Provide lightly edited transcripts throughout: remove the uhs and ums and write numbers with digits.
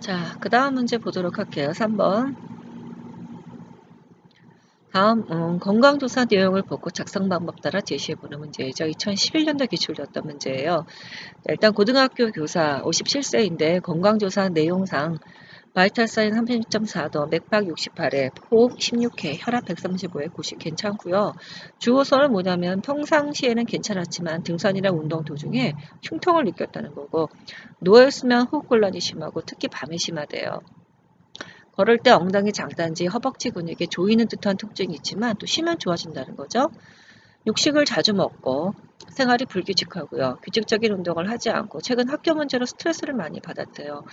자, 그 다음 문제 보도록 할게요. 3번. 다음 건강조사 내용을 보고 작성 방법 따라 제시해보는 문제이죠. 2011년도 기출이었던 문제예요. 일단 고등학교 교사 57세인데 건강조사 내용상 바이탈 사인 36.4도, 맥박 68에, 호흡 16회, 혈압 135에 90 괜찮고요. 주호선은 뭐냐면 평상시에는 괜찮았지만 등산이나 운동 도중에 흉통을 느꼈다는 거고, 누워있으면 호흡곤란이 심하고 특히 밤에 심하대요. 걸을 때 엉덩이 장단지, 허벅지 근육에 조이는 듯한 통증이 있지만 또 쉬면 좋아진다는 거죠. 육식을 자주 먹고 생활이 불규칙하고요. 규칙적인 운동을 하지 않고 최근 학교 문제로 스트레스를 많이 받았대요.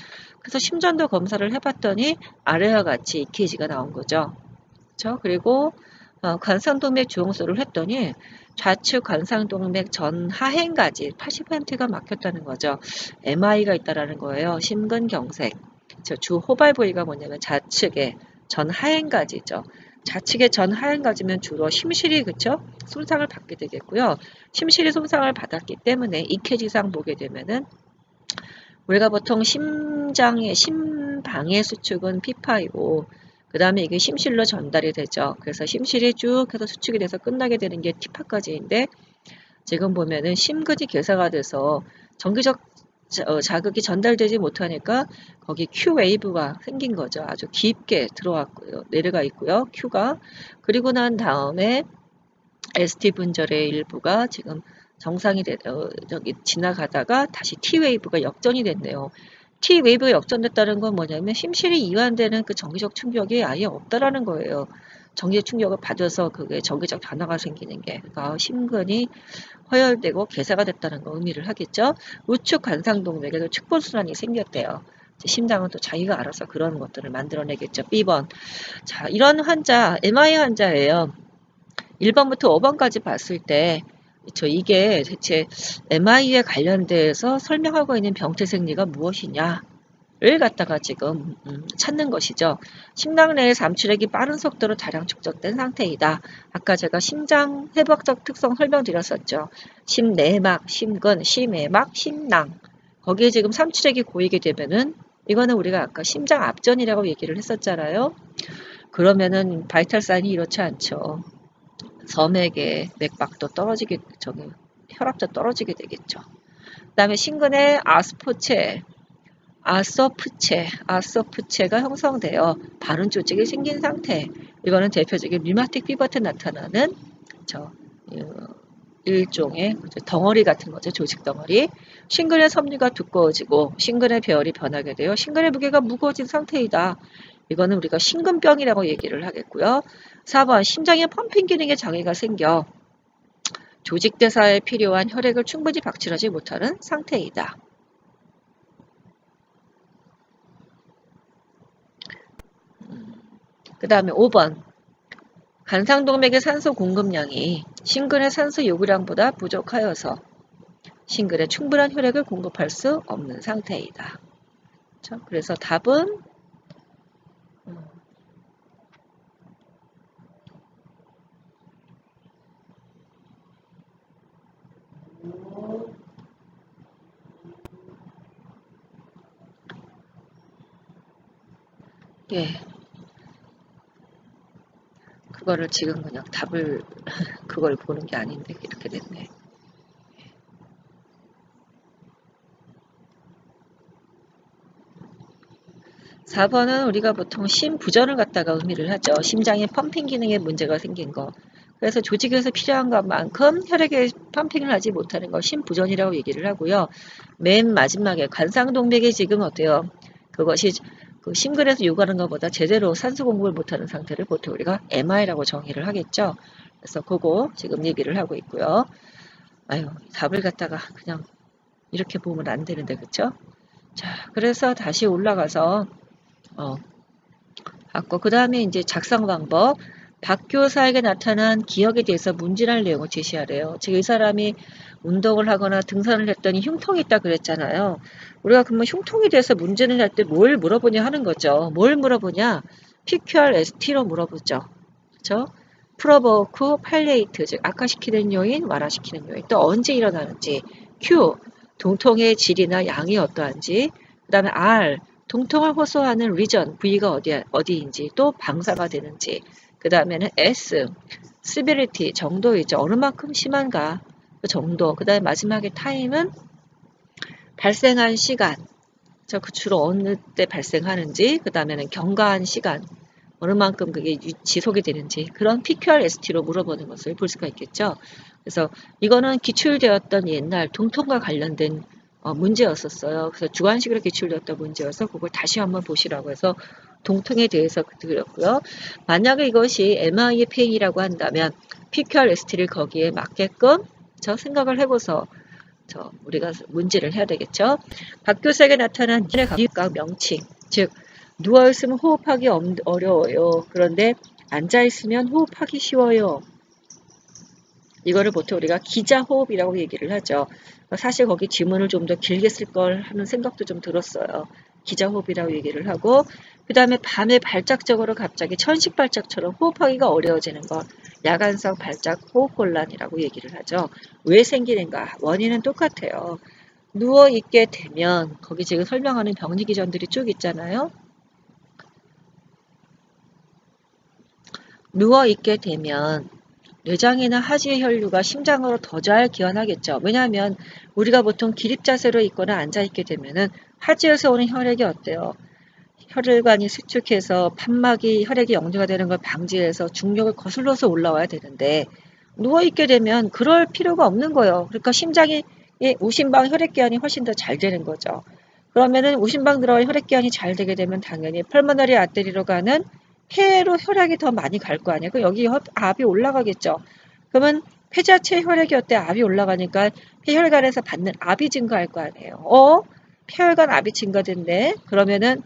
그래서 심전도 검사를 해봤더니 아래와 같이 EKG가 나온 거죠. 그렇죠? 그리고 관상동맥 주홍소를 했더니 좌측 관상동맥 전하행까지 80%가 막혔다는 거죠. MI가 있다라는 거예요. 심근경색. 주 호발 부위가 뭐냐면 좌측에 전하행까지죠. 좌측에 전하행까지면 주로 심실이 그쵸? 손상을 받게 되겠고요. 심실이 손상을 받았기 때문에 EKG상 보게 되면은 우리가 보통 심방의 수축은 피파이고 그 다음에 이게 심실로 전달이 되죠. 그래서 심실이 쭉 해서 수축이 돼서 끝나게 되는 게 티파까지인데 지금 보면은 심근이 괴사가 돼서 정기적 자극이 전달되지 못하니까 거기 Q 웨이브가 생긴 거죠. 아주 깊게 들어왔고요. 내려가 있고요. Q가. 그리고 난 다음에 ST 분절의 일부가 지금 정상이 저기 지나가다가 다시 T 웨이브가 역전이 됐네요. T 웨이브가 역전됐다는 건 뭐냐면 심실이 이완되는 그 정기적 충격이 아예 없다라는 거예요. 정기적 충격을 받아서 그게 정기적 변화가 생기는 게 그러니까 심근이 허혈되고 괴사가 됐다는 거 의미를 하겠죠. 우측 관상동맥에도 축분순환이 생겼대요. 심장은 또 자기가 알아서 그런 것들을 만들어내겠죠. B번. 자, 이런 환자, MI 환자예요. 1번부터 5번까지 봤을 때, 이게 대체 MI에 관련돼서 설명하고 있는 병태 생리가 무엇이냐를 갖다가 지금 찾는 것이죠. 심장 내의 잠출액이 빠른 속도로 다량 축적된 상태이다. 아까 제가 심장 회복적 특성 설명드렸었죠. 심내막, 심근, 심외막, 심낭. 거기에 지금 삼출액이 고이게 되면은 이거는 우리가 아까 심장 압전이라고 얘기를 했었잖아요. 그러면은 바이탈 사인이 이렇지 않죠. 점액의 맥박도 떨어지게, 혈압도 떨어지게 되겠죠. 그 다음에 심근의 아서프체가 형성되어 바른 조직이 생긴 상태. 이거는 대표적인 류마틱 피버 때 나타나는 일종의 덩어리 같은 거죠. 조직 덩어리. 심근의 섬유가 두꺼워지고 심근의 배열이 변하게 되어 심근의 무게가 무거워진 상태이다. 이거는 우리가 심근병이라고 얘기를 하겠고요. 4번 심장의 펌핑 기능에 장애가 생겨 조직 대사에 필요한 혈액을 충분히 박출하지 못하는 상태이다. 그 다음에 5번 관상동맥의 산소 공급량이 심근의 산소 요구량보다 부족하여서 심근에 충분한 혈액을 공급할 수 없는 상태이다. 그래서 답은 예, 그거를 지금 그냥 답을 그걸 보는 게 아닌데 이렇게 됐네. 4번은 우리가 보통 심부전을 갖다가 의미를 하죠. 심장의 펌핑 기능에 문제가 생긴 거. 그래서 조직에서 필요한 것만큼 혈액에 펌핑을 하지 못하는 거 심부전이라고 얘기를 하고요. 맨 마지막에 관상동맥이 지금 어때요? 그것이 그 심근에서 요구하는 것보다 제대로 산소 공급을 못하는 상태를 보통 우리가 MI라고 정의를 하겠죠. 그래서 그거 지금 얘기를 하고 있고요. 아유, 답을 갖다가 그냥 이렇게 보면 안 되는데, 그쵸? 자, 그래서 다시 올라가서 받고 그 다음에 이제 작성 방법 박교사에게 나타난 기억에 대해서 문진할 내용을 제시하래요. 즉 이 사람이 운동을 하거나 등산을 했더니 흉통이 있다 그랬잖아요. 우리가 그러면 흉통에 대해서 문제를 할 때 뭘 물어보냐 하는 거죠. 뭘 물어보냐? PQRST로 물어보죠. 그렇죠? 프로보크, 팔레이트, 즉 악화시키는 요인, 완화시키는 요인, 또 언제 일어나는지, Q, 동통의 질이나 양이 어떠한지, 그 다음에 R, 동통을 호소하는 리전, 부위가 어디인지, 또 방사가 되는지, 그 다음에는 S, severity, 정도이죠. 어느 만큼 심한가, 그 정도, 그 다음에 마지막에 타임은 발생한 시간, 그 주로 어느 때 발생하는지, 그 다음에는 경과한 시간, 어느 만큼 그게 지속이 되는지, 그런 PQRST로 물어보는 것을 볼 수가 있겠죠. 그래서 이거는 기출되었던 옛날 동통과 관련된 문제였었어요. 그래서 주관식으로 기출되었던 문제여서 그걸 다시 한번 보시라고 해서 동통에 대해서 드렸고요. 만약에 이것이 MI의 페인이라고 한다면 PQRST를 거기에 맞게끔 생각을 해보서 우리가 문제를 해야 되겠죠. 박교색에 나타난 각각 명칭, 즉 누워있으면 호흡하기 어려워요. 그런데 앉아있으면 호흡하기 쉬워요. 이거를 보통 우리가 기자호흡이라고 얘기를 하죠. 사실 거기 지문을 좀 더 길게 쓸 걸 하는 생각도 좀 들었어요. 기자호흡이라고 얘기를 하고, 그 다음에 밤에 발작적으로 갑자기 천식발작처럼 호흡하기가 어려워지는 것, 야간성 발작 호흡곤란이라고 얘기를 하죠. 왜 생기는가? 원인은 똑같아요. 누워있게 되면 거기 지금 설명하는 병리 기전들이 쭉 있잖아요. 누워있게 되면 뇌장이나 하지의 혈류가 심장으로 더 잘 기원하겠죠. 왜냐하면 우리가 보통 기립자세로 있거나 앉아있게 되면은 하지에서 오는 혈액이 어때요? 혈관이 수축해서 판막이 혈액이 역류가 되는 걸 방지해서 중력을 거슬러서 올라와야 되는데 누워있게 되면 그럴 필요가 없는 거예요. 그러니까 심장이 우심방 혈액기환이 훨씬 더 잘 되는 거죠. 그러면은 우심방 들어가 혈액기환이 잘 되게 되면 당연히 펄머너리 아테리로 가는 폐로 혈액이 더 많이 갈 거 아니에요. 그럼 여기 압이 올라가겠죠. 그러면 폐 자체 혈액이 어때? 압이 올라가니까 폐혈관에서 받는 압이 증가할 거 아니에요. 폐혈관 압이 증가된대. 그러면은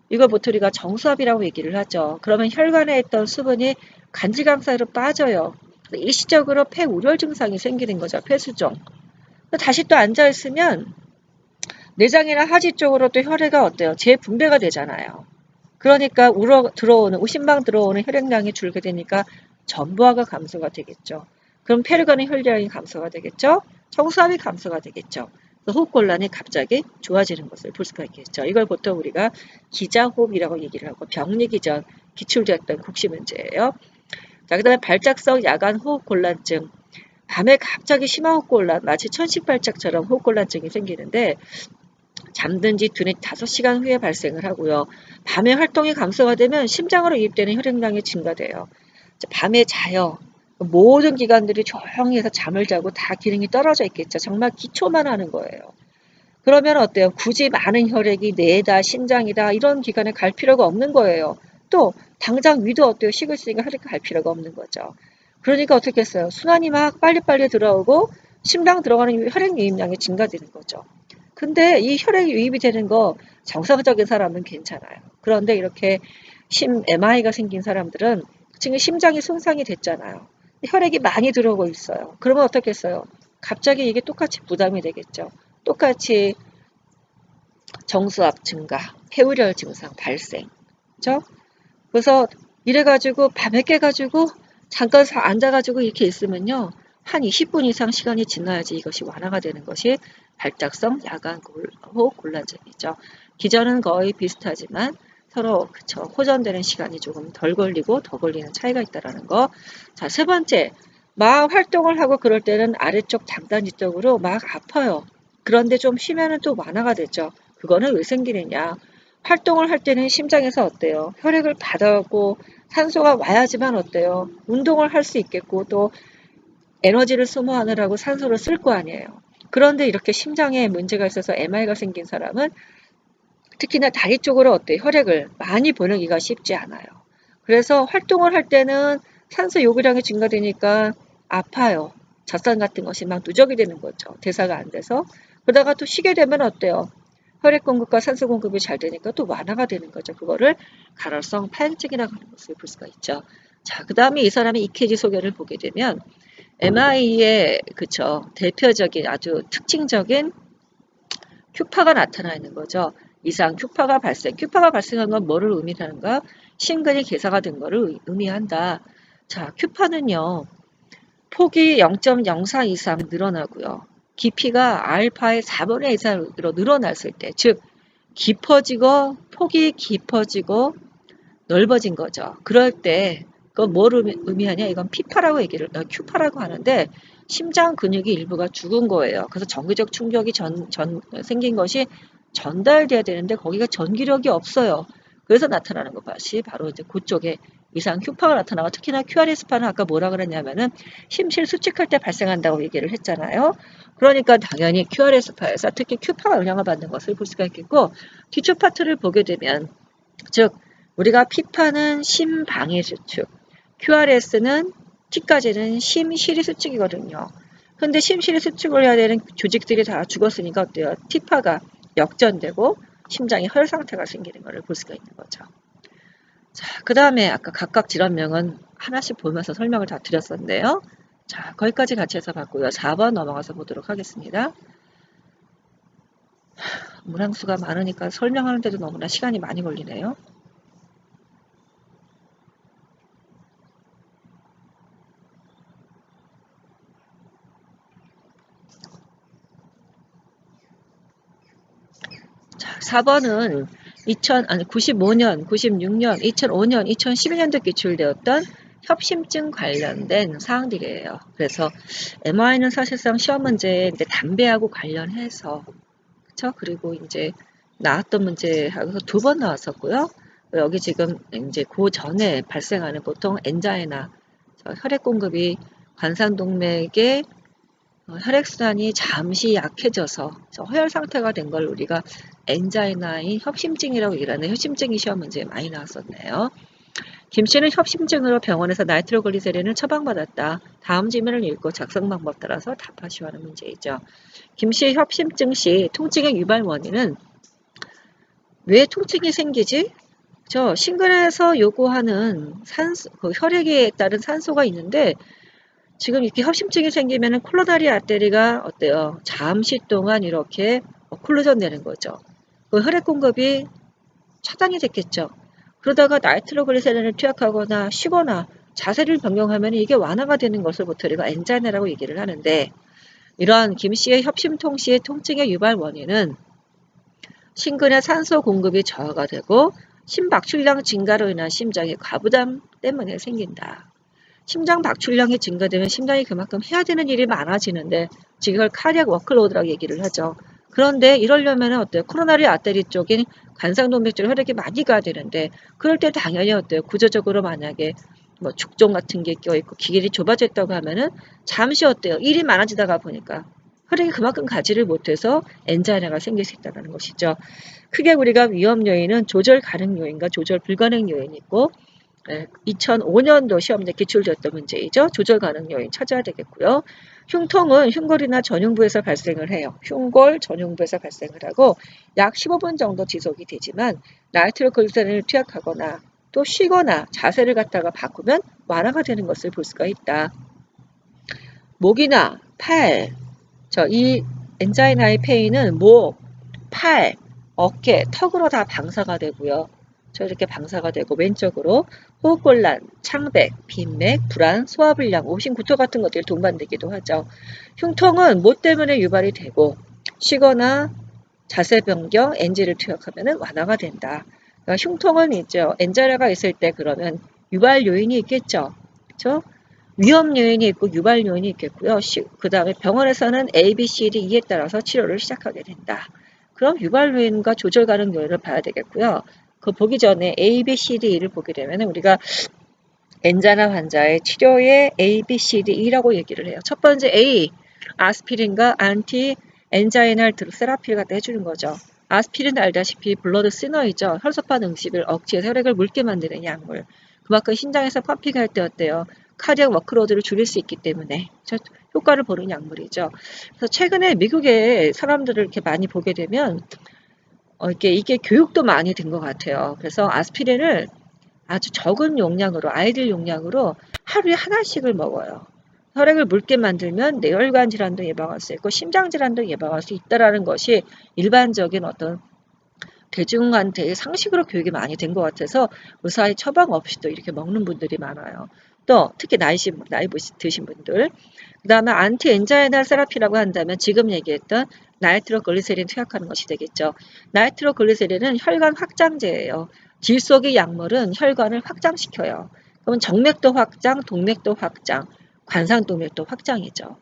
이걸 보통 우리가 정수압이라고 얘기를 하죠. 그러면 혈관에 있던 수분이 간질감 사이로 빠져요. 일시적으로 폐우열 증상이 생기는 거죠. 폐수종. 다시 또 앉아있으면 내장이나 하지 쪽으로 또 혈액이 어때요? 재분배가 되잖아요. 그러니까 들어오는 우심방 들어오는 혈액량이 줄게 되니까 전부하가 감소가 되겠죠. 그럼 폐혈관의 혈량이 감소가 되겠죠. 정수압이 감소가 되겠죠. 호흡곤란이 갑자기 좋아지는 것을 볼 수가 있겠죠. 이걸 보통 우리가 기자호흡이라고 얘기를 하고 병리기전 기출되었던 국시 문제예요. 자, 그 다음에 발작성 야간 호흡곤란증. 밤에 갑자기 심한 호흡곤란, 마치 천식발작처럼 호흡곤란증이 생기는데 잠든 지 두세 5시간 후에 발생을 하고요. 밤에 활동이 감소가 되면 심장으로 유입되는 혈액량이 증가돼요. 밤에 자요. 모든 기관들이 조용히 해서 잠을 자고 다 기능이 떨어져 있겠죠. 정말 기초만 하는 거예요. 그러면 어때요? 굳이 많은 혈액이 뇌다, 심장이다 이런 기관에 갈 필요가 없는 거예요. 또 당장 위도 어때요? 식을 쓰니까 혈액이 갈 필요가 없는 거죠. 그러니까 어떻게 했어요? 순환이 막 빨리빨리 들어오고 심장 들어가는 혈액 유입량이 증가되는 거죠. 근데 이 혈액이 유입이 되는 거 정상적인 사람은 괜찮아요. 그런데 이렇게 MI가 생긴 사람들은 지금 심장이 손상이 됐잖아요. 혈액이 많이 들어오고 있어요. 그러면 어떻겠어요? 갑자기 이게 똑같이 부담이 되겠죠. 똑같이 정수압 증가, 폐우열 증상 발생. 그죠? 그래서 이래가지고 밤에 깨가지고 잠깐 앉아가지고 이렇게 있으면요. 한 20분 이상 시간이 지나야지 이것이 완화가 되는 것이 발작성 야간 호흡 곤란증이죠. 기전은 거의 비슷하지만 서로 호전되는 시간이 조금 덜 걸리고 더 걸리는 차이가 있다는 거. 자, 세 번째, 막 활동을 하고 그럴 때는 아래쪽 장단지 쪽으로 막 아파요. 그런데 좀 쉬면은 또 완화가 되죠. 그거는 왜 생기느냐? 활동을 할 때는 심장에서 어때요? 혈액을 받아오고 산소가 와야지만 어때요? 운동을 할 수 있겠고 또 에너지를 소모하느라고 산소를 쓸 거 아니에요. 그런데 이렇게 심장에 문제가 있어서 MI가 생긴 사람은 특히나 다리 쪽으로 어때요? 혈액을 많이 보내기가 쉽지 않아요. 그래서 활동을 할 때는 산소 요구량이 증가되니까 아파요. 젖산 같은 것이 막 누적이 되는 거죠. 대사가 안 돼서. 그러다가 또 쉬게 되면 어때요? 혈액 공급과 산소 공급이 잘 되니까 또 완화가 되는 거죠. 그거를 간헐성 파행증이라고 하는 것을 볼 수가 있죠. 자, 그 다음에 이 사람의 EKG 소견을 보게 되면 MI의 대표적인 아주 특징적인 큐파가 나타나 있는 거죠. 이상 큐파가 발생한 건 뭐를 의미하는가? 심근이 괴사가 된 것을 의미한다. 자, 큐파는요. 폭이 0.04 이상 늘어나고요. 깊이가 알파의 4분의 2 이상으로 늘어났을 때, 즉 깊어지고 폭이 깊어지고 넓어진 거죠. 그럴 때 그건 뭘 의미하냐? 이건 P파라고 Q파라고 하는데 심장 근육이 일부가 죽은 거예요. 그래서 전기적 충격이 생긴 것이 전달돼야 되는데 거기가 전기력이 없어요. 그래서 나타나는 것이 바로 이제 그쪽에 이상 Q파가 나타나고 특히나 QRS파는 아까 뭐라 그랬냐면은 심실 수축할 때 발생한다고 얘기를 했잖아요. 그러니까 당연히 QRS파에서 특히 Q파가 영향을 받는 것을 볼 수가 있겠고 뒤쪽 파트를 보게 되면 즉 우리가 P파는 심방위 수축, QRS는 T까지는 심실이 수축이거든요. 근데 심실이 수축을 해야 되는 조직들이 다 죽었으니까 어때요? T파가 역전되고 심장이 헐 상태가 생기는 것을 볼 수가 있는 거죠. 자, 그 다음에 아까 각각 질환명은 하나씩 보면서 설명을 다 드렸었는데요. 자, 거기까지 같이 해서 봤고요. 4번 넘어가서 보도록 하겠습니다. 문항수가 많으니까 설명하는데도 너무나 시간이 많이 걸리네요. 자, 4번은 95년, 96년, 2005년, 2012년도 기출되었던 협심증 관련된 사항들이에요. 그래서 MRI는 사실상 시험 문제에 이제 담배하고 관련해서 그쵸? 그리고 이제 나왔던 문제하고서 2번 나왔었고요. 여기 지금 이제 그 전에 발생하는 보통 엔자이나 혈액 공급이 관상동맥에 혈액순환이 잠시 약해져서 허혈 상태가 된 걸 우리가 엔자이나인 협심증이라고 얘기하는 협심증이 시험 문제에 많이 나왔었네요. 김 씨는 협심증으로 병원에서 나이트로글리세린을 처방받았다. 다음 질문을 읽고 작성 방법 따라서 답하시오 하는 문제이죠. 김 씨의 협심증 시 통증의 유발 원인은 왜 통증이 생기지? 심근에서 요구하는 혈액에 따른 산소가 있는데 지금 이렇게 협심증이 생기면 콜로나리 아테리가 어때요? 잠시 동안 이렇게 오클루전 되는 거죠. 그 혈액 공급이 차단이 됐겠죠. 그러다가 나이트로글리세린을 투약하거나 쉬거나 자세를 변경하면 이게 완화가 되는 것을 보통 우리가 엔자이나라고 얘기를 하는데 이러한 김 씨의 협심통 시의 통증의 유발 원인은 심근의 산소 공급이 저하가 되고 심박출량 증가로 인한 심장의 과부담 때문에 생긴다. 심장 박출량이 증가되면 심장이 그만큼 해야 되는 일이 많아지는데 지금 이걸 카디악 워크로드라고 얘기를 하죠. 그런데 이러려면 어때요? 코로나리 아테리 쪽인 관상동맥 쪽 혈액이 많이 가야 되는데 그럴 때 당연히 어때요? 구조적으로 만약에 뭐 죽종 같은 게 껴있고 기계이 좁아졌다고 하면은 잠시 어때요? 일이 많아지다가 보니까 혈액이 그만큼 가지를 못해서 엔자이나가 생길 수 있다는 것이죠. 크게 우리가 위험 요인은 조절 가능 요인과 조절 불가능 요인이 있고 2005년도 시험에 기출되었던 문제이죠. 조절 가능 요인 찾아야 되겠고요. 흉통은 흉골이나 전흉부에서 발생을 해요. 흉골, 전흉부에서 발생을 하고 약 15분 정도 지속이 되지만 나이트로글리세린을 투약하거나 또 쉬거나 자세를 갖다가 바꾸면 완화가 되는 것을 볼 수가 있다. 목이나 팔, 이 엔자이나의 페인은 목, 팔, 어깨, 턱으로 다 방사가 되고요. 이렇게 방사가 되고 왼쪽으로 호흡곤란, 창백, 빈맥, 불안, 소화불량, 오심, 구토 같은 것들이 동반되기도 하죠. 흉통은 못 때문에 유발이 되고 쉬거나 자세 변경, NG를 투약하면 완화가 된다. 그러니까 흉통은 있죠. 엔자이나가 있을 때 그러면 유발 요인이 있겠죠. 그렇죠? 위험 요인이 있고 유발 요인이 있겠고요. 그 다음에 병원에서는 A, B, C, D, E에 따라서 치료를 시작하게 된다. 그럼 유발 요인과 조절 가능 요인을 봐야 되겠고요. 그 보기 전에 A, B, C, D, E를 보게 되면 우리가 엔자이나 환자의 치료에 A, B, C, D, E라고 얘기를 해요. 첫 번째 A, 아스피린과 안티 엔자이날 드루 세라피를 갖다 해주는 거죠. 아스피린 알다시피 블러드 시너이죠. 혈소판 응식을 억제해서 혈액을 묽게 만드는 약물. 그만큼 심장에서 펌핑할 때 어때요? 카디악 워크로드를 줄일 수 있기 때문에 효과를 보는 약물이죠. 그래서 최근에 미국의 사람들을 이렇게 많이 보게 되면 이게 교육도 많이 된 것 같아요. 그래서 아스피린을 아주 적은 용량으로 아이들 용량으로 하루에 하나씩을 먹어요. 혈액을 묽게 만들면 뇌혈관 질환도 예방할 수 있고 심장 질환도 예방할 수 있다라는 것이 일반적인 어떤 대중한테의 상식으로 교육이 많이 된 것 같아서 의사의 처방 없이도 이렇게 먹는 분들이 많아요. 또 특히 나이 드신 분들. 그 다음에 안티 엔자이나 세라피라고 한다면 지금 얘기했던 나이트로글리세린 투약하는 것이 되겠죠. 나이트로글리세린은 혈관 확장제예요. 질 속의 약물은 혈관을 확장시켜요. 그러면 정맥도 확장, 동맥도 확장, 관상동맥도 확장이죠.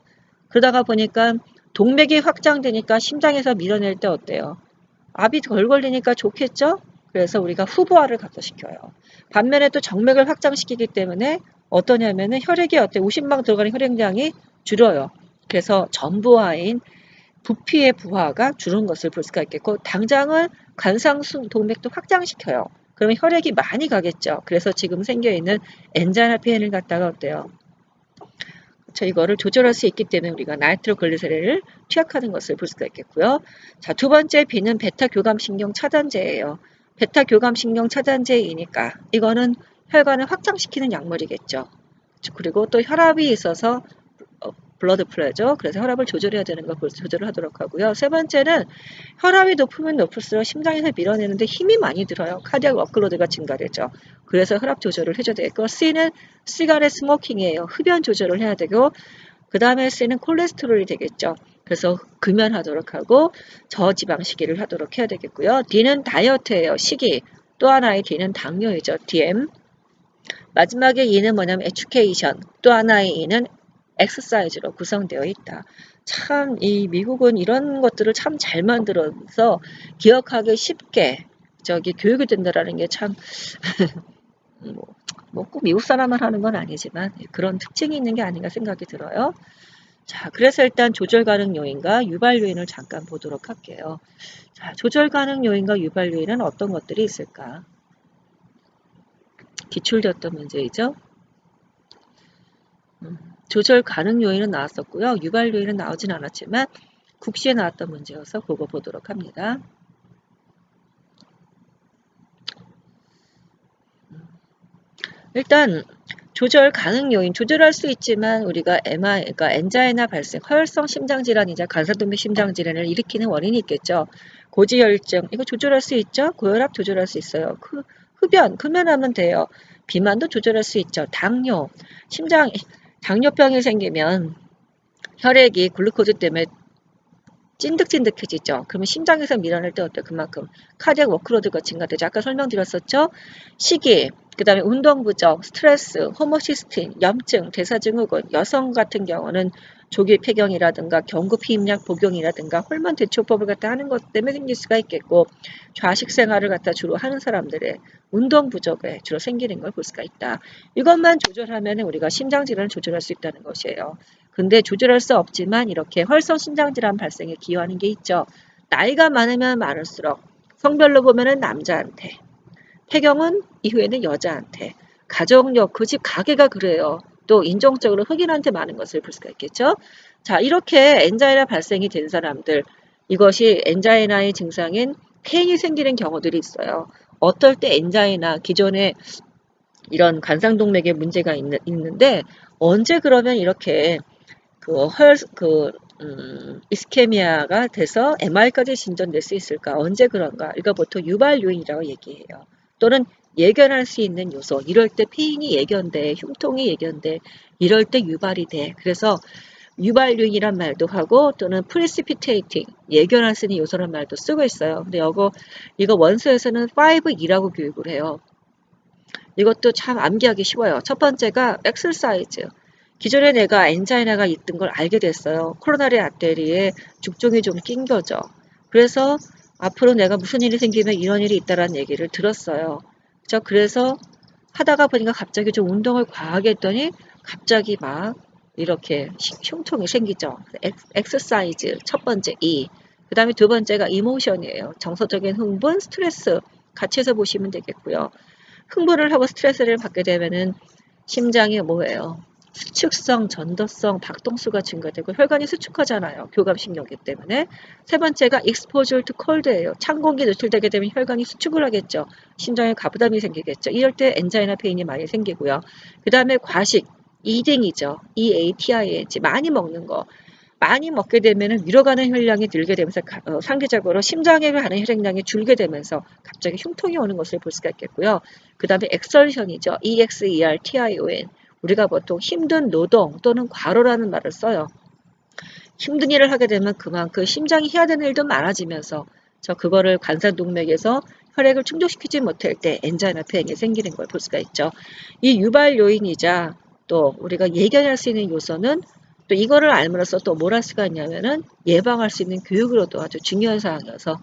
그러다가 보니까 동맥이 확장되니까 심장에서 밀어낼 때 어때요? 압이 덜 걸리니까 좋겠죠? 그래서 우리가 후보화를 각도시켜요. 반면에 또 정맥을 확장시키기 때문에 어떠냐면은 혈액이 우심방 들어가는 혈액량이 줄어요. 그래서 전부화인 부피의 부하가 줄은 것을 볼 수가 있겠고 당장은 관상순 동맥도 확장시켜요. 그러면 혈액이 많이 가겠죠. 그래서 지금 생겨있는 엔자나 피해를 갖다가 어때요? 이거를 조절할 수 있기 때문에 우리가 나이트로글리세린을 투약하는 것을 볼 수가 있겠고요. 자, 두 번째 B는 베타 교감신경 차단제예요. 베타 교감신경 차단제이니까 이거는 혈관을 확장시키는 약물이겠죠. 그리고 또 혈압이 있어서 블러드 플레죠. 그래서 혈압을 조절해야 되는 걸 조절을 하도록 하고요. 세 번째는 혈압이 높으면 높을수록 심장에서 밀어내는데 힘이 많이 들어요. 카디악 워크로드가 증가되죠. 그래서 혈압 조절을 해줘야 되고 C는 시가렛 스모킹이에요. 흡연 조절을 해야 되고 그 다음에 C는 콜레스테롤이 되겠죠. 그래서 금연하도록 하고 저지방 식이를 하도록 해야 되겠고요. D는 다이어트예요. 식이. 또 하나의 D는 당뇨이죠. DM. 마지막에 E는 뭐냐면 에듀케이션. 또 하나의 E는 엑서사이즈로 구성되어 있다. 참 이 미국은 이런 것들을 참 잘 만들어서 기억하기 쉽게 교육이 된다라는 게 참 뭐 꼭 미국 사람만 하는 건 아니지만 그런 특징이 있는 게 아닌가 생각이 들어요. 자, 그래서 일단 조절 가능 요인과 유발 요인을 잠깐 보도록 할게요. 자, 조절 가능 요인과 유발 요인은 어떤 것들이 있을까? 기출되었던 문제이죠. 조절 가능 요인은 나왔었고요. 유발 요인은 나오진 않았지만 국시에 나왔던 문제여서 그거 보도록 합니다. 일단 조절 가능 요인, 조절할 수 있지만 우리가 그러니까 엔자이나 발생, 허혈성 심장질환이자 간사동맥 심장질환을 일으키는 원인이 있겠죠. 고지혈증, 이거 조절할 수 있죠. 고혈압 조절할 수 있어요. 흡연, 금연하면 돼요. 비만도 조절할 수 있죠. 당뇨, 당뇨병이 생기면 혈액이 글루코즈 때문에 찐득찐득해지죠. 그러면 심장에서 밀어낼 때 어때요? 그만큼 카디악 워크로드가 증가되죠. 아까 설명드렸었죠. 식이, 그 다음에 운동 부족, 스트레스, 호모시스틴, 염증, 대사증후군, 여성 같은 경우는 조기 폐경이라든가 경구피임약 복용이라든가 호르몬 대처법을 갖다 하는 것 때문에 생길 수가 있겠고 좌식 생활을 갖다 주로 하는 사람들의 운동 부족에 주로 생기는 걸 볼 수가 있다. 이것만 조절하면 우리가 심장질환을 조절할 수 있다는 것이에요. 근데 조절할 수 없지만 이렇게 혈성 심장질환 발생에 기여하는 게 있죠. 나이가 많으면 많을수록 성별로 보면은 남자한테, 폐경은 이후에는 여자한테, 가족력, 그 집 가게가 그래요. 또 인종적으로 흑인한테 많은 것을 볼 수가 있겠죠. 자, 이렇게 엔자이나 발생이 된 사람들, 이것이 엔자이나의 증상인 폐인이 생기는 경우들이 있어요. 어떨 때 엔자이나 기존에 이런 관상동맥에 문제가 있는데 언제 그러면 이렇게 이스케미아가 돼서 MR까지 진전될 수 있을까? 언제 그런가? 이거 보통 유발 요인이라고 얘기해요. 또는 예견할 수 있는 요소. 이럴 때 폐인이 예견돼, 흉통이 예견돼, 이럴 때 유발이 돼. 그래서 유발 요인이란 말도 하고 또는 precipitating, 예견할 수 있는 요소란 말도 쓰고 있어요. 근데 이거 원서에서는 5E라고 교육을 해요. 이것도 참 암기하기 쉬워요. 첫 번째가 exercise. 기존에 내가 엔자이나가 있던 걸 알게 됐어요. 코로나리 아테리에 죽종이 좀 낀 거죠. 그래서 앞으로 내가 무슨 일이 생기면 이런 일이 있다라는 얘기를 들었어요. 그래서 하다가 보니까 갑자기 좀 운동을 과하게 했더니 갑자기 막 이렇게 흉통이 생기죠. 엑서사이즈 첫 번째 E. 그 다음에 두 번째가 이모션이에요. 정서적인 흥분, 스트레스 같이 해서 보시면 되겠고요. 흥분을 하고 스트레스를 받게 되면은 심장이 뭐예요? 수축성, 전도성, 박동수가 증가되고 혈관이 수축하잖아요. 교감신경계 때문에. 세 번째가 exposure to cold예요. 찬 공기 노출되게 되면 혈관이 수축을 하겠죠. 심장에 가부담이 생기겠죠. 이럴 때 엔자이나 페인이 많이 생기고요. 그 다음에 과식, eating이죠. EATING, 많이 먹는 거. 많이 먹게 되면 위로 가는 혈량이 늘게 되면서 상대적으로 심장에 가는 혈액량이 줄게 되면서 갑자기 흉통이 오는 것을 볼 수가 있겠고요. 그 다음에 엑설션이죠. EXERTION. 우리가 보통 힘든 노동 또는 과로라는 말을 써요. 힘든 일을 하게 되면 그만큼 심장이 해야 되는 일도 많아지면서 그거를 관사동맥에서 혈액을 충족시키지 못할 때 엔자이나 폐행이 생기는 걸 볼 수가 있죠. 이 유발 요인이자 또 우리가 예견할 수 있는 요소는 또 이거를 알므로써 또 뭘 할 수가 있냐면은 예방할 수 있는 교육으로도 아주 중요한 사항이어서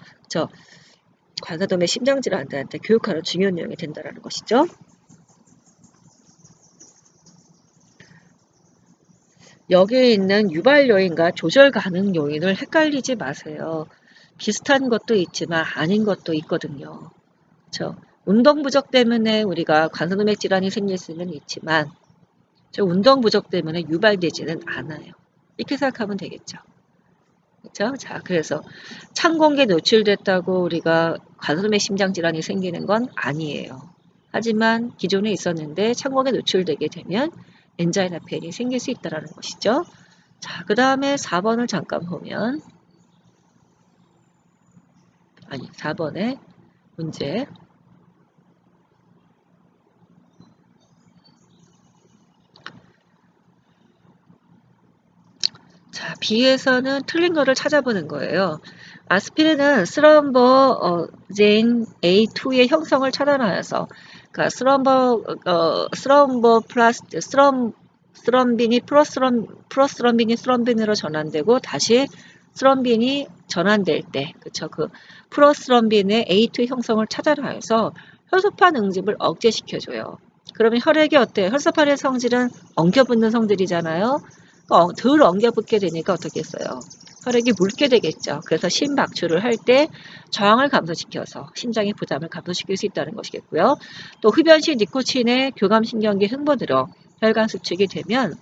관사동맥 심장질환들한테 교육하는 중요한 내용이 된다는 것이죠. 여기에 있는 유발 요인과 조절 가능 요인을 헷갈리지 마세요. 비슷한 것도 있지만 아닌 것도 있거든요. 운동 부족 때문에 우리가 관사동맥 질환이 생길 수는 있지만 운동 부족 때문에 유발되지는 않아요. 이렇게 생각하면 되겠죠. 그렇죠? 자, 그래서 찬 공기에 노출됐다고 우리가 관사동맥 심장 질환이 생기는 건 아니에요. 하지만 기존에 있었는데 찬 공기에 노출되게 되면 엔자이나 폐행이 생길 수 있다는 것이죠. 자, 그 다음에 4번을 잠깐 보면 4번의 문제. 자, B에서는 틀린 거를 찾아보는 거예요. 아스피린은 스럼버제인 A2의 형성을 차단하여서 그러니까 스럼빈이 프로스럼빈이 스럼빈으로 전환되고 다시 스럼빈이 전환될 때 그 프로스럼빈의 A2 형성을 차단하여서 혈소판 응집을 억제시켜줘요. 그러면 혈액이 어때요? 혈소판의 성질은 엉켜붙는 성질이잖아요. 덜 엉겨붙게 되니까 어떻게 했어요? 혈액이 묽게 되겠죠. 그래서 심박출을 할 때 저항을 감소시켜서 심장의 부담을 감소시킬 수 있다는 것이겠고요. 또 흡연 시 니코틴의 교감신경계 흥분으로 혈관 수축이 되면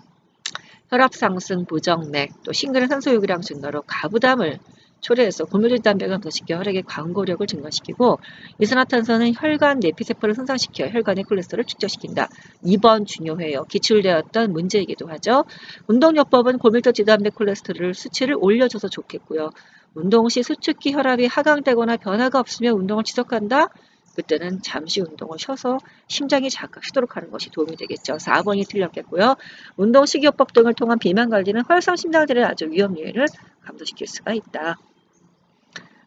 혈압 상승, 부정맥, 또 심근의 산소 요구량 증가로 가부담을 초래해서 고무줄 단백을 감소시켜 혈액의 광고력을 증가시키고 이산화탄소는 혈관 내피세포를 손상시켜 혈관의 콜레스테롤을 축적시킨다. 2번 중요해요. 기출되었던 문제이기도 하죠. 운동요법은 고밀도 지단백 콜레스테롤 수치를 올려줘서 좋겠고요. 운동 시 수축기 혈압이 하강되거나 변화가 없으면 운동을 지속한다. 그때는 잠시 운동을 쉬어서 심장이 자극시도록 하는 것이 도움이 되겠죠. 4번이 틀렸겠고요. 운동 식이요법 등을 통한 비만 관리는 혈성 심장질의 아주 위험 요인을 감소시킬 수가 있다.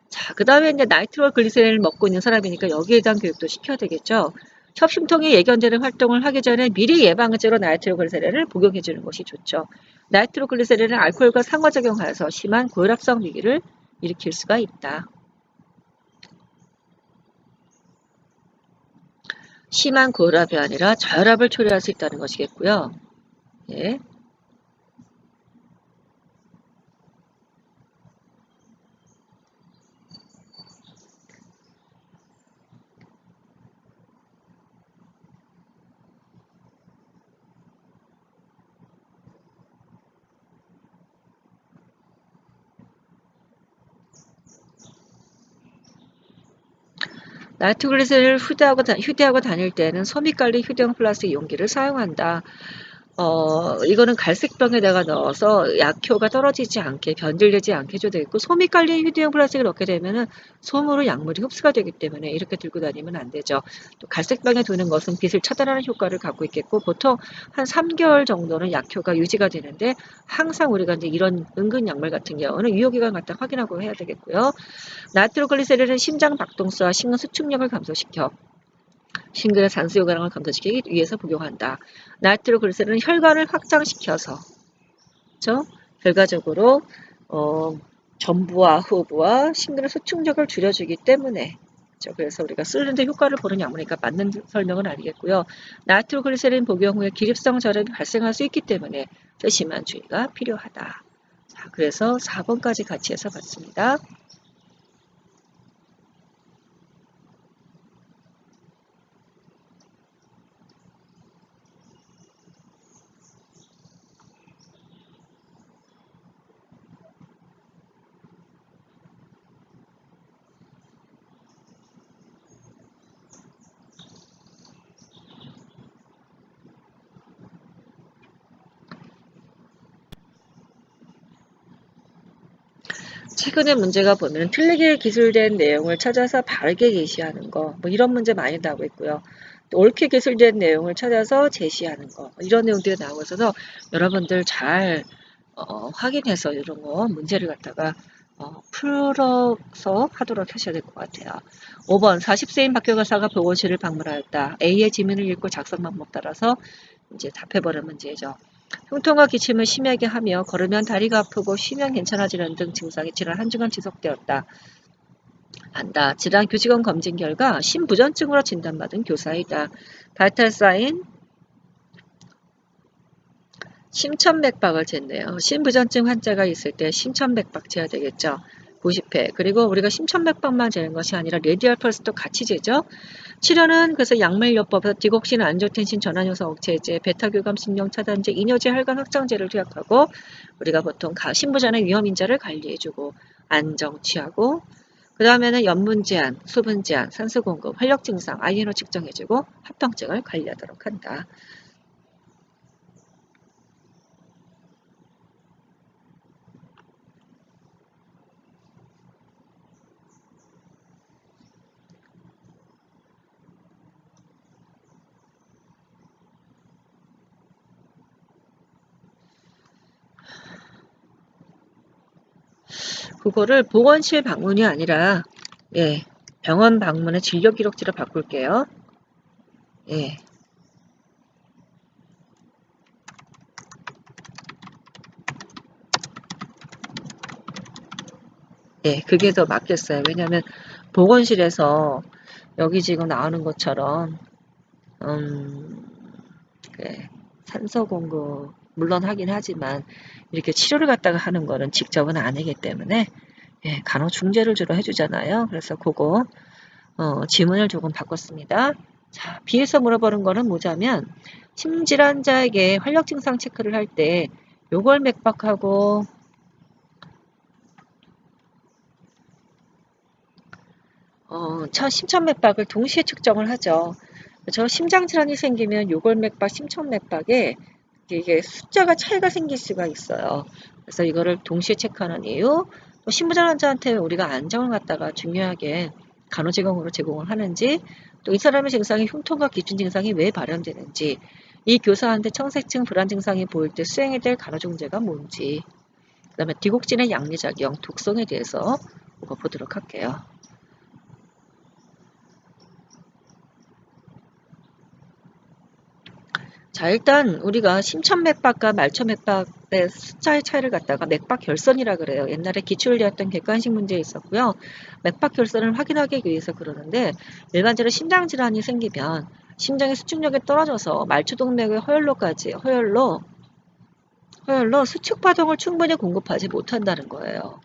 자, 그 다음에 이제 나이트로글리세린을 먹고 있는 사람이니까 여기에 대한 교육도 시켜야 되겠죠. 협심통이 예견되는 활동을 하기 전에 미리 예방제로 나이트로글리세린을 복용해 주는 것이 좋죠. 나이트로글리세린은 알코올과 상호작용하여서 심한 고혈압성 위기를 일으킬 수가 있다. 심한 고혈압이 아니라 저혈압을 초래할 수 있다는 것이겠고요. 예. 나이트로글리세린을 휴대하고 다닐 때는 소미깔리 휴대용 플라스틱 용기를 사용한다. 이거는 갈색병에다가 넣어서 약효가 떨어지지 않게 변질되지 않게 해줘야 되겠고 솜이 깔린 휴대용 플라스틱을 넣게 되면은 솜으로 약물이 흡수가 되기 때문에 이렇게 들고 다니면 안 되죠. 또 갈색병에 두는 것은 빛을 차단하는 효과를 갖고 있겠고 보통 한 3개월 정도는 약효가 유지가 되는데 항상 우리가 이제 이런 은근 약물 같은 경우는 유효기간 갖다 확인하고 해야 되겠고요. 나이트로글리세린은 심장 박동수와 심근 수축력을 감소시켜 심근의 산소 요구량을 감소시키기 위해서 복용한다. 나이트로글리세린은 혈관을 확장시켜서 결과적으로 전부와 후부와 심근의 수축력을 줄여주기 때문에 그래서 우리가 쓰는데 효과를 보는 약물이니까 맞는 설명은 아니겠고요. 나이트로글리세린 복용 후에 기립성 저림이 발생할 수 있기 때문에 세심한 주의가 필요하다. 자, 그래서 4번까지 같이 해서 봤습니다. 최근에 문제가 보면 틀리게 기술된 내용을 찾아서 바르게 게시하는 거, 뭐 이런 문제 많이 나오고 있고요. 옳게 기술된 내용을 찾아서 제시하는 거 이런 내용들이 나오고 있어서 여러분들 잘 확인해서 이런 거 문제를 갖다가 풀어서 하도록 하셔야 될 것 같아요. 5번 40세인 박교과사가 보건실을 방문하였다. A의 지문을 읽고 작성 방법 따라서 이제 답해보는 문제죠. 흉통과 기침을 심하게 하며 걸으면 다리가 아프고 쉬면 괜찮아지는 등 증상이 질환 한 주간 지속되었다. 한다. 질환 교직원 검진 결과 심부전증으로 진단받은 교사이다. 바이탈 사인 심천맥박을 쟀네요. 심부전증 환자가 있을 때 심천맥박 재야 되겠죠. 90회. 그리고 우리가 심천맥박만 재는 것이 아니라 레디얼 펄스도 같이 재죠. 치료는 그래서 약물요법에서 디곡신, 안조텐신, 전환효소 억제제, 베타교감 신경 차단제, 이뇨제, 혈관 확장제를 투약하고 우리가 보통 심부전의 위험 인자를 관리해주고 안정 취하고 그 다음에는 염분 제한, 수분 제한, 산소 공급, 활력 증상, INO 측정해주고 합병증을 관리하도록 한다. 그거를 보건실 방문이 아니라 예, 병원 방문의 진료 기록지로 바꿀게요. 예. 예, 그게 더 맞겠어요. 왜냐하면 보건실에서 여기 지금 나오는 것처럼 예, 산소 공급 물론 하긴 하지만 이렇게 치료를 갖다가 하는 거는 직접은 아니기 때문에 예, 간호중재를 주로 해주잖아요. 그래서 그거 지문을 조금 바꿨습니다. 자, B에서 물어보는 거는 뭐냐면 심질환자에게 활력 증상 체크를 할 때 요걸 맥박하고 심천맥박을 동시에 측정을 하죠. 저 심장질환이 생기면 요골맥박, 심천맥박에 이게 숫자가 차이가 생길 수가 있어요. 그래서 이거를 동시에 체크하는 이유, 또 심부전 환자한테 우리가 안정을 갖다가 중요하게 간호제공으로 제공을 하는지, 또 이 사람의 증상이 흉통과 기침 증상이 왜 발현되는지, 이 교사한테 청색증, 불안 증상이 보일 때 수행해야 될 간호중재가 뭔지, 그 다음에 디곡진의 양리작용, 독성에 대해서 보도록 할게요. 자, 일단 우리가 심천맥박과 말초맥박의 숫자의 차이를 갖다가 맥박 결선이라 그래요. 옛날에 기출을 되었던 객관식 문제에 있었고요. 맥박 결선을 확인하기 위해서 그러는데 일반적으로 심장질환이 생기면 심장의 수축력이 떨어져서 말초동맥의 허혈로 수축파동을 충분히 공급하지 못한다는 거예요.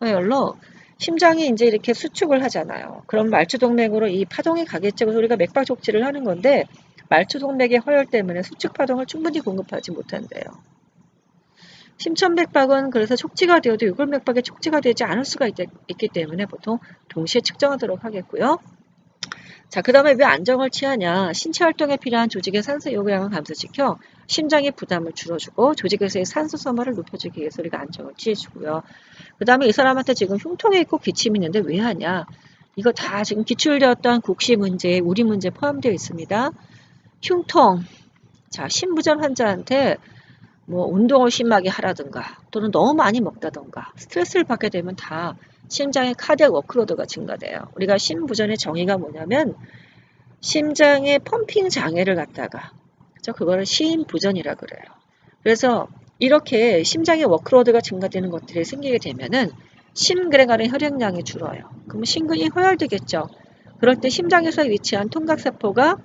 허혈로 심장이 이제 이렇게 수축을 하잖아요. 그럼 말초동맥으로 이 파동이 가겠죠. 그래서 우리가 맥박 족지를 하는 건데 말초동맥의 허혈 때문에 수축 파동을 충분히 공급하지 못한대요. 심천맥박은 그래서 촉지가 되어도 유골맥박에 촉지가 되지 않을 수가 있기 때문에 보통 동시에 측정하도록 하겠고요. 자, 그 다음에 왜 안정을 취하냐. 신체 활동에 필요한 조직의 산소 요구량을 감소시켜 심장의 부담을 줄여주고 조직에서의 산소 소모를 높여주기 위해서 우리가 안정을 취해주고요. 그 다음에 이 사람한테 지금 흉통이 있고 기침이 있는데 왜 하냐. 이거 다 지금 기출되었던 국시 문제, 우리 문제 포함되어 있습니다. 흉통, 자, 심부전 환자한테 뭐 운동을 심하게 하라든가 또는 너무 많이 먹다든가 스트레스를 받게 되면 다 심장의 카디악 워크로드가 증가돼요. 우리가 심부전의 정의가 뭐냐면 심장의 펌핑 장애를 갖다가 그거를 심부전이라 그래요. 그래서 이렇게 심장의 워크로드가 증가되는 것들이 생기게 되면은 심근에 혈액량이 줄어요. 그러면 심근이 허혈되겠죠. 그럴 때 심장에서 위치한 통각세포가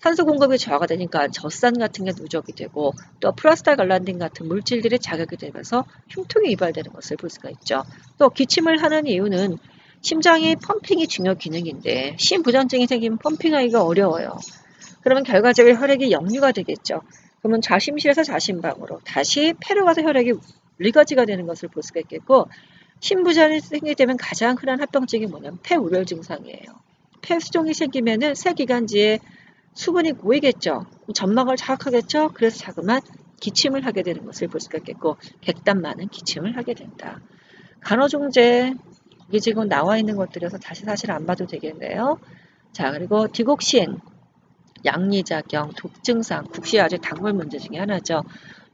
산소 공급이 저하가 되니까 젖산 같은 게 누적이 되고 또 프라스타글란딘 같은 물질들이 자극이 되면서 흉통이 유발되는 것을 볼 수가 있죠. 또 기침을 하는 이유는 심장의 펌핑이 중요 기능인데 심부전증이 생기면 펌핑하기가 어려워요. 그러면 결과적으로 혈액이 역류가 되겠죠. 그러면 좌심실에서 좌심방으로 다시 폐로 가서 혈액이 리거지가 되는 것을 볼 수가 있겠고 심부전이 생기게 되면 가장 흔한 합병증이 뭐냐면 폐우열 증상이에요. 폐수종이 생기면은 쇠기관지에 수분이 고이겠죠. 점막을 자극하겠죠. 그래서 자그마한 기침을 하게 되는 것을 볼 수가 있겠고 객단 많은 기침을 하게 된다. 간호중재 이게 지금 나와 있는 것들이어서 다시 사실 안 봐도 되겠네요. 자, 그리고 디곡신, 양리작용, 독증상, 국시 아주 단골 문제 중에 하나죠.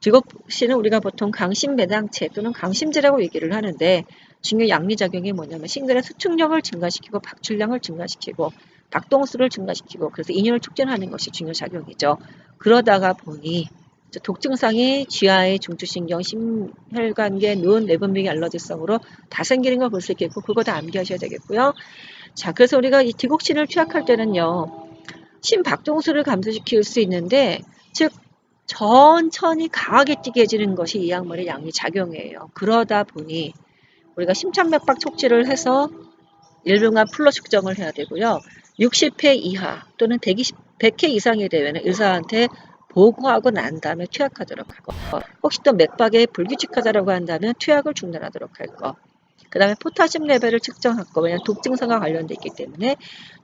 디곡신은 우리가 보통 강심배당체 또는 강심제라고 얘기를 하는데 중요 양리작용이 뭐냐면 신근의 수축력을 증가시키고 박출량을 증가시키고 박동수를 증가시키고 그래서 인연을 촉진하는 것이 중요 작용이죠. 그러다가 보니 독증상이 쥐하의 중추신경, 심혈관계, 눈, 내분비계 알러지성으로 다 생기는 걸 볼 수 있겠고 그거 다 암기하셔야 되겠고요. 자, 그래서 우리가 이 디곡신을 투약할 때는요. 심박동수를 감소시킬 수 있는데 즉 천천히 강하게 뛰게 해주는 것이 이 약물의 양리작용이에요. 그러다 보니 우리가 심장맥박 촉진을 해서 1분간 플러 측정을 해야 되고요. 60회 이하 또는 100회 이상이 되면 의사한테 보고하고 난 다음에 투약하도록 하고 혹시 또 맥박에 불규칙하다고 한다면 투약을 중단하도록 할 거. 그 다음에 포타슘 레벨을 측정하고 왜냐하면 독증상과 관련돼 있기 때문에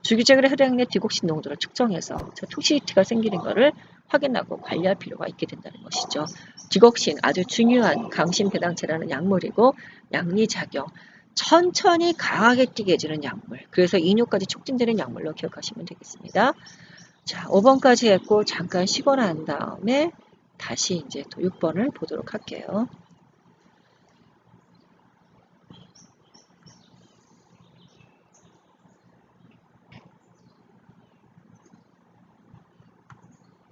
주기적으로 혈액내 디곡신 농도를 측정해서 토시티가 생기는 것을 확인하고 관리할 필요가 있게 된다는 것이죠. 디곡신 아주 중요한 강심배당체라는 약물이고 양리작용 천천히 강하게 뛰게 해주는 약물 그래서 이뇨까지 촉진되는 약물로 기억하시면 되겠습니다. 자 5번까지 했고 잠깐 쉬고 난 다음에 다시 이제 또 6번을 보도록 할게요.